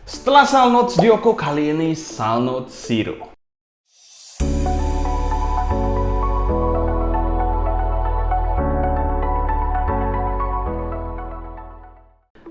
Setelah Salnotes Dyoko, kali ini Salnotes Zero.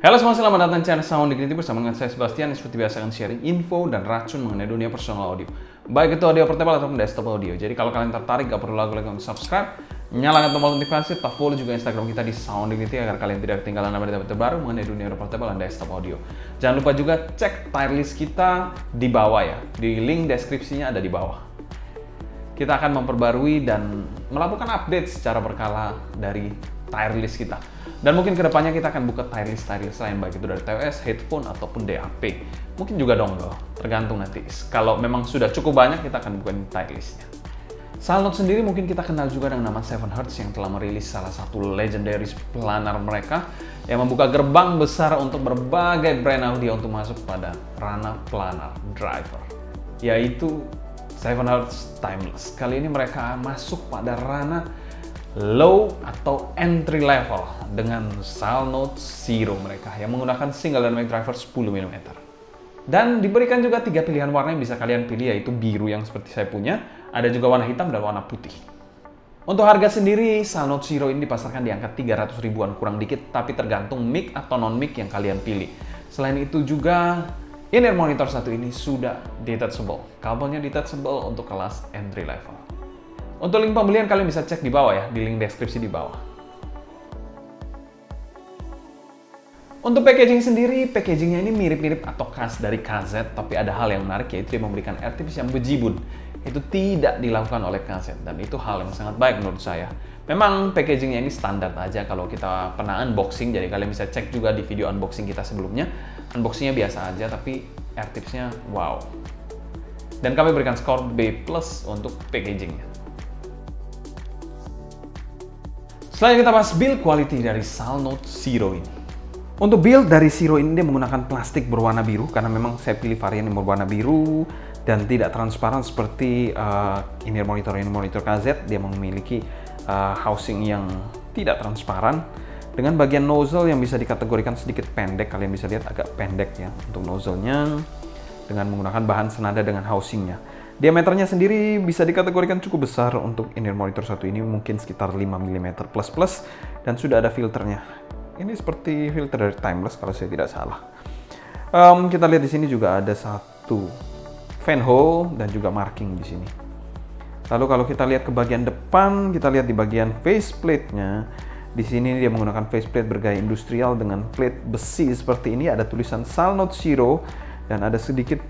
Halo semua, selamat datang di channel Sound Dignity bersama dengan saya Sebastian yang seperti biasa akan sharing info dan racun mengenai dunia personal audio. Baik itu audio portable ataupun desktop audio. Jadi kalau kalian tertarik, gak perlu lagi untuk subscribe, nyalakan tombol notifikasi, tetap follow juga Instagram kita di Sound Dignity agar kalian tidak ketinggalan update terbaru mengenai dunia portable dan desktop audio. Jangan lupa juga cek tier list kita di bawah ya, di link deskripsinya ada di bawah. Kita akan memperbarui dan melakukan update secara berkala dari tier list kita. Dan mungkin kedepannya kita akan buka tier list lain, baik itu dari TWS, headphone, ataupun DAP. Mungkin juga dongle, tergantung nanti. Kalau memang sudah cukup banyak, kita akan buka tier listnya. Salnotes sendiri mungkin kita kenal juga dengan nama 7Hz yang telah merilis salah satu legendary planar mereka yang membuka gerbang besar untuk berbagai brand audio untuk masuk pada ranah planar driver, yaitu 7Hz Timeless. Kali ini mereka masuk pada ranah low atau entry level dengan Salnotes Zero mereka yang menggunakan single dynamic driver 10 mm. Dan diberikan juga 3 pilihan warna yang bisa kalian pilih, yaitu biru yang seperti saya punya, ada juga warna hitam dan warna putih. Untuk harga sendiri, Salnotes Zero ini dipasarkan di angka 300 ribuan kurang dikit, tapi tergantung mic atau non mic yang kalian pilih. Selain itu juga in-ear monitor satu ini sudah detachable, kabelnya detachable untuk kelas entry level. Untuk link pembelian kalian bisa cek di bawah ya, di link deskripsi di bawah. Untuk packaging sendiri, packagingnya ini mirip-mirip atau khas dari KZ, tapi ada hal yang menarik yaitu dia memberikan airtips yang bejibun. Itu tidak dilakukan oleh KZ dan itu hal yang sangat baik menurut saya. Memang packagingnya ini standar aja kalau kita pernah unboxing, jadi kalian bisa cek juga di video unboxing kita sebelumnya. Unboxingnya biasa aja, tapi airtipsnya wow. Dan kami berikan skor B+ untuk packagingnya. Selanjutnya kita bahas build quality dari Salnotes Zero ini. Untuk build dari Zero ini dia menggunakan plastik berwarna biru karena memang saya pilih varian yang berwarna biru dan tidak transparan seperti in-ear monitor KZ. Dia memiliki housing yang tidak transparan dengan bagian nozzle yang bisa dikategorikan sedikit pendek. Kalian bisa lihat agak pendek ya untuk nozzle-nya dengan menggunakan bahan senada dengan housingnya. Diameternya sendiri bisa dikategorikan cukup besar untuk in-ear monitor satu ini, mungkin sekitar 5 mm plus dan sudah ada filternya. Ini seperti filter dari Timeless kalau saya tidak salah. Kita lihat di sini juga ada satu fan hole dan juga marking di sini. Lalu kalau kita lihat ke bagian depan, kita lihat di bagian faceplate-nya. Di sini dia menggunakan faceplate bergaya industrial dengan plate besi seperti ini, ada tulisan Salnotes Zero dan ada sedikit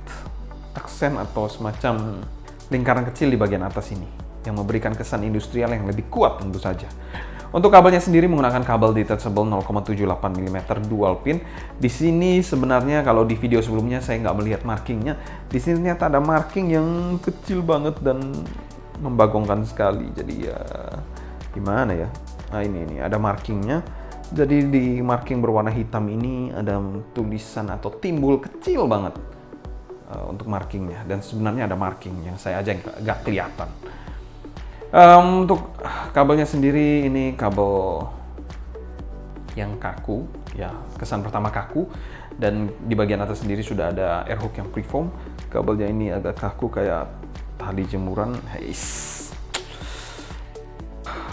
aksen atau semacam lingkaran kecil di bagian atas ini yang memberikan kesan industrial yang lebih kuat tentu saja. Untuk kabelnya sendiri menggunakan kabel detachable 0,78 mm dual pin. Di sini sebenarnya kalau di video sebelumnya saya nggak melihat markingnya. Di sini ternyata ada marking yang kecil banget dan membagongkan sekali. Jadi ya gimana ya? Nah ini ada markingnya. Jadi di marking berwarna hitam ini ada tulisan atau timbul kecil banget untuk markingnya, dan sebenarnya ada marking yang saya aja nggak kelihatan. Untuk kabelnya sendiri ini kabel yang kaku ya, kesan pertama kaku, dan di bagian atas sendiri sudah ada air hook yang preform. Kabelnya ini agak kaku kayak tali jemuran.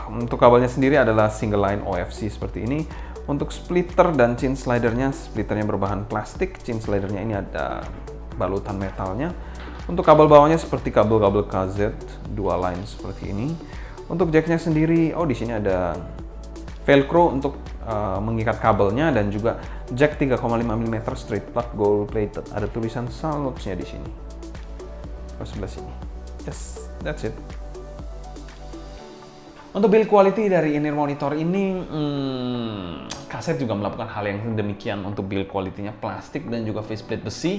Untuk kabelnya sendiri adalah single line OFC seperti ini. Untuk splitter dan chin slidernya, splitternya berbahan plastik, chin slidernya ini ada balutan metalnya. Untuk kabel bawahnya seperti kabel-kabel KZ dua line seperti ini. Untuk jacknya sendiri, di sini ada velcro untuk mengikat kabelnya dan juga jack 3,5 mm straight plug gold plated. Ada tulisan Salnotes-nya di sini. Sebelah sini. Yes, that's it. Untuk build quality dari in-ear monitor ini, KZ juga melakukan hal yang demikian untuk build quality-nya, plastik dan juga faceplate besi.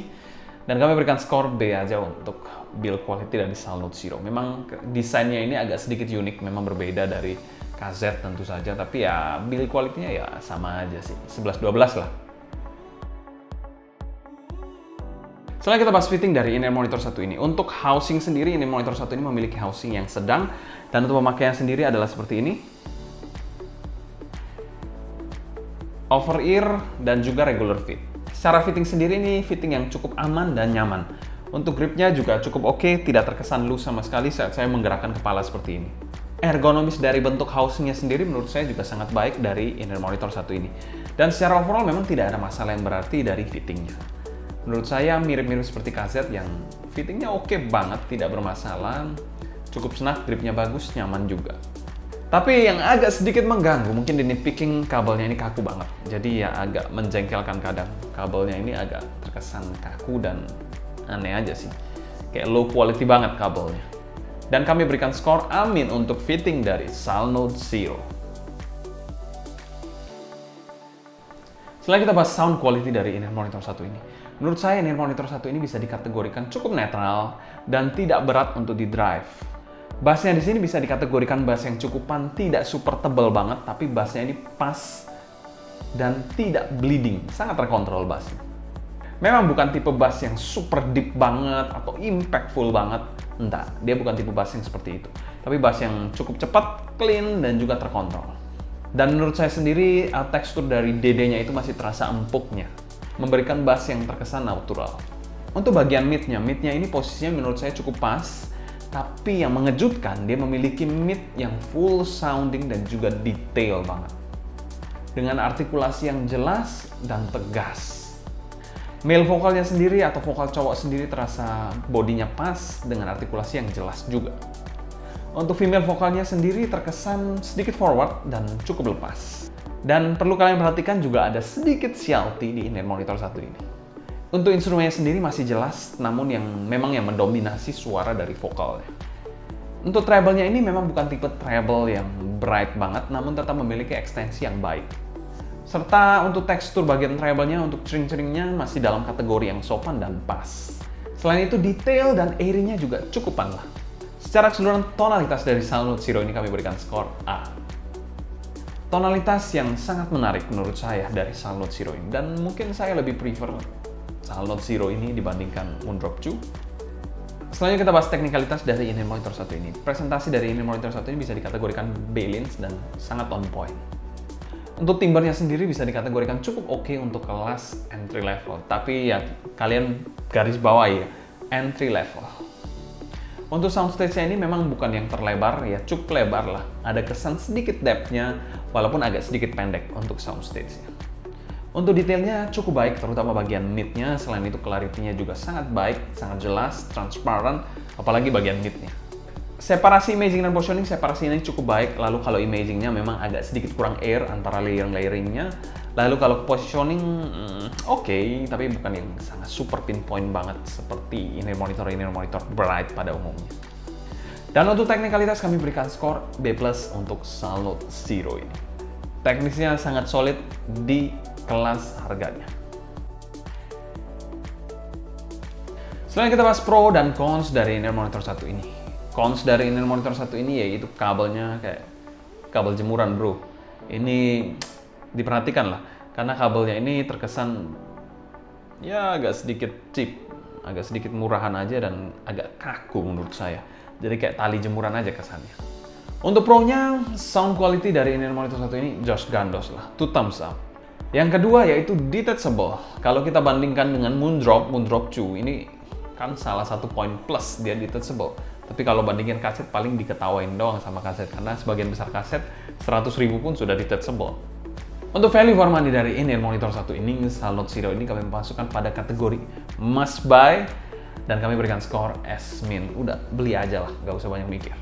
Dan kami berikan skor B aja untuk build quality dari Salnotes Zero. Memang desainnya ini agak sedikit unik, memang berbeda dari KZ tentu saja, tapi ya build quality-nya ya sama aja sih, 11-12 lah. Selanjutnya kita bahas fitting dari in-ear monitor satu ini. Untuk housing sendiri, in-ear monitor satu ini memiliki housing yang sedang, dan untuk pemakaian sendiri adalah seperti ini. Over ear dan juga regular fit. Secara fitting sendiri ini fitting yang cukup aman dan nyaman. Untuk gripnya juga cukup oke, tidak terkesan loose sama sekali saat saya menggerakkan kepala seperti ini. Ergonomis dari bentuk housingnya sendiri menurut saya juga sangat baik dari inner monitor satu ini. Dan secara overall memang tidak ada masalah yang berarti dari fittingnya. Menurut saya mirip-mirip seperti KZ yang fittingnya oke banget, tidak bermasalah. Cukup snug, gripnya bagus, nyaman juga. Tapi yang agak sedikit mengganggu, mungkin di nitpicking kabelnya ini kaku banget. Jadi ya agak menjengkelkan kadang. Kabelnya ini agak terkesan kaku dan aneh aja sih. Kayak low quality banget kabelnya. Dan kami berikan skor amin untuk fitting dari Salnote Zero. Setelah kita bahas sound quality dari inner monitor satu ini. Menurut saya inner monitor satu ini bisa dikategorikan cukup netral dan tidak berat untuk di drive. Bassnya di sini bisa dikategorikan bass yang cukupan, tidak super tebal banget, tapi bassnya ini pas dan tidak bleeding, sangat terkontrol bassnya. Memang bukan tipe bass yang super deep banget atau impactful banget, enggak, dia bukan tipe bass yang seperti itu. Tapi bass yang cukup cepat, clean, dan juga terkontrol. Dan menurut saya sendiri, tekstur dari DD-nya itu masih terasa empuknya, memberikan bass yang terkesan natural. Untuk bagian mid-nya ini posisinya menurut saya cukup pas, tapi yang mengejutkan, dia memiliki mid yang full sounding dan juga detail banget. Dengan artikulasi yang jelas dan tegas. Male vokalnya sendiri atau vokal cowok sendiri terasa bodinya pas dengan artikulasi yang jelas juga. Untuk female vokalnya sendiri terkesan sedikit forward dan cukup lepas. Dan perlu kalian perhatikan juga ada sedikit shouty di inner monitor satu ini. Untuk instrumennya sendiri masih jelas, namun yang mendominasi suara dari vokalnya. Untuk treble-nya ini memang bukan tipe treble yang bright banget, namun tetap memiliki ekstensi yang baik. Serta untuk tekstur bagian treble-nya, untuk cering-ceringnya masih dalam kategori yang sopan dan pas. Selain itu, detail dan airy-nya juga cukupan lah. Secara keseluruhan tonalitas dari Salnote Zero ini kami berikan skor A. Tonalitas yang sangat menarik menurut saya dari Salnote Zero ini, dan mungkin saya lebih prefer Salnote Zero ini dibandingkan Moondrop 2. Selanjutnya kita bahas teknikalitas dari inner monitor satu ini. Presentasi dari inner monitor satu ini bisa dikategorikan balanced dan sangat on point. Untuk timbernya sendiri bisa dikategorikan cukup oke untuk kelas entry level. Tapi ya kalian garis bawah ya, entry level. Untuk soundstage-nya ini memang bukan yang terlebar, ya cukup lebar lah. Ada kesan sedikit depth-nya, walaupun agak sedikit pendek untuk soundstage-nya. Untuk detailnya cukup baik, terutama bagian mid-nya. Selain itu clarity-nya juga sangat baik, sangat jelas, transparan, apalagi bagian mid-nya. Separasi imaging dan positioning, separasi ini cukup baik. Lalu kalau imaging-nya memang agak sedikit kurang air antara layering-layering-nya. Lalu kalau positioning, oke, tapi bukan yang sangat super pinpoint banget seperti inner monitor bright pada umumnya. Dan untuk teknikalitas kami berikan skor B+ untuk Salnote Zero ini. Teknisnya sangat solid di kelas harganya. Selanjutnya kita bahas pro dan cons dari inner monitor satu ini. Cons dari inner monitor satu ini yaitu kabelnya kayak kabel jemuran bro. Ini diperhatikan lah, karena kabelnya ini terkesan ya agak sedikit cheap, agak sedikit murahan aja dan agak kaku menurut saya. Jadi kayak tali jemuran aja kesannya. Untuk pro-nya, sound quality dari inner monitor satu ini Josh Gandos lah, 2 thumbs up. Yang kedua yaitu detachable. Kalau kita bandingkan dengan Moondrop 2, ini kan salah satu poin plus dia detachable. Tapi kalau bandingin kaset paling diketawain doang sama kaset, karena sebagian besar kaset 100.000 pun sudah detachable. Untuk value for money dari inner monitor satu ini, Salnote Zero ini kami masukkan pada kategori must buy dan kami berikan skor S-. Udah beli aja lah, gak usah banyak mikir.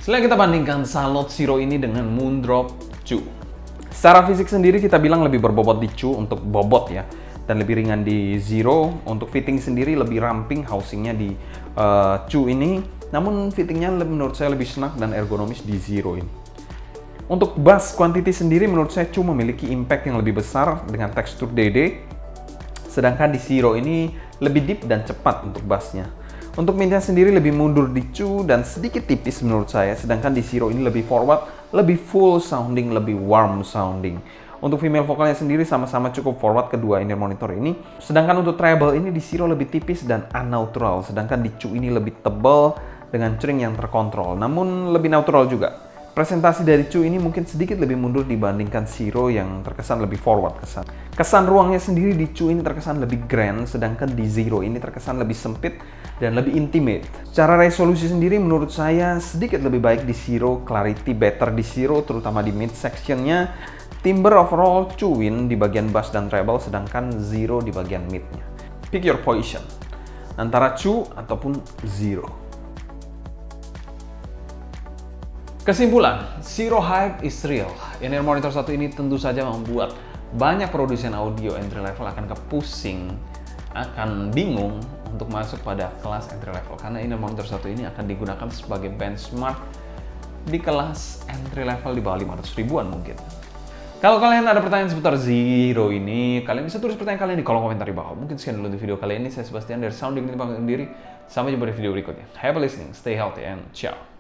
Setelah kita bandingkan Salnote Zero ini dengan Moondrop 2. Secara fisik sendiri kita bilang lebih berbobot di 2 untuk bobot ya, dan lebih ringan di Zero. Untuk fitting sendiri lebih ramping housingnya di 2 ini, namun fittingnya menurut saya lebih snug dan ergonomis di Zero ini. Untuk bass quantity sendiri menurut saya 2 memiliki impact yang lebih besar dengan tekstur DD, sedangkan di Zero ini lebih deep dan cepat untuk bassnya. Untuk midnya sendiri lebih mundur di 2 dan sedikit tipis menurut saya, sedangkan di Zero ini lebih forward, lebih full sounding, lebih warm sounding. Untuk female vokalnya sendiri sama-sama cukup forward kedua inner monitor ini, sedangkan untuk treble ini di Zero lebih tipis dan unnatural, sedangkan di 2 ini lebih tebal dengan cering yang terkontrol, namun lebih natural juga. presentasi dari Chu ini mungkin sedikit lebih mundur dibandingkan Zero yang terkesan lebih forward kesan. Kesan ruangnya sendiri di Chu ini terkesan lebih grand, sedangkan di Zero ini terkesan lebih sempit dan lebih intimate. Secara resolusi sendiri menurut saya sedikit lebih baik di Zero, clarity better di Zero, terutama di mid sectionnya. Timbre overall Chu win di bagian bass dan treble, sedangkan Zero di bagian midnya. Pick your position, antara Chu ataupun Zero. Kesimpulan, Zero hype is real. In-ear monitor satu ini tentu saja membuat banyak produsen audio entry level akan kepusing, akan bingung untuk masuk pada kelas entry level. Karena in-ear monitor satu ini akan digunakan sebagai benchmark di kelas entry level di bawah 500 ribuan mungkin. Kalau kalian ada pertanyaan seputar Zero ini, kalian bisa tulis pertanyaan kalian di kolom komentar di bawah. Mungkin sekian dulu untuk video kali ini. Saya Sebastian dari Sound Dignity pamit undur diri. Sampai jumpa di video berikutnya. Happy listening, stay healthy, and ciao.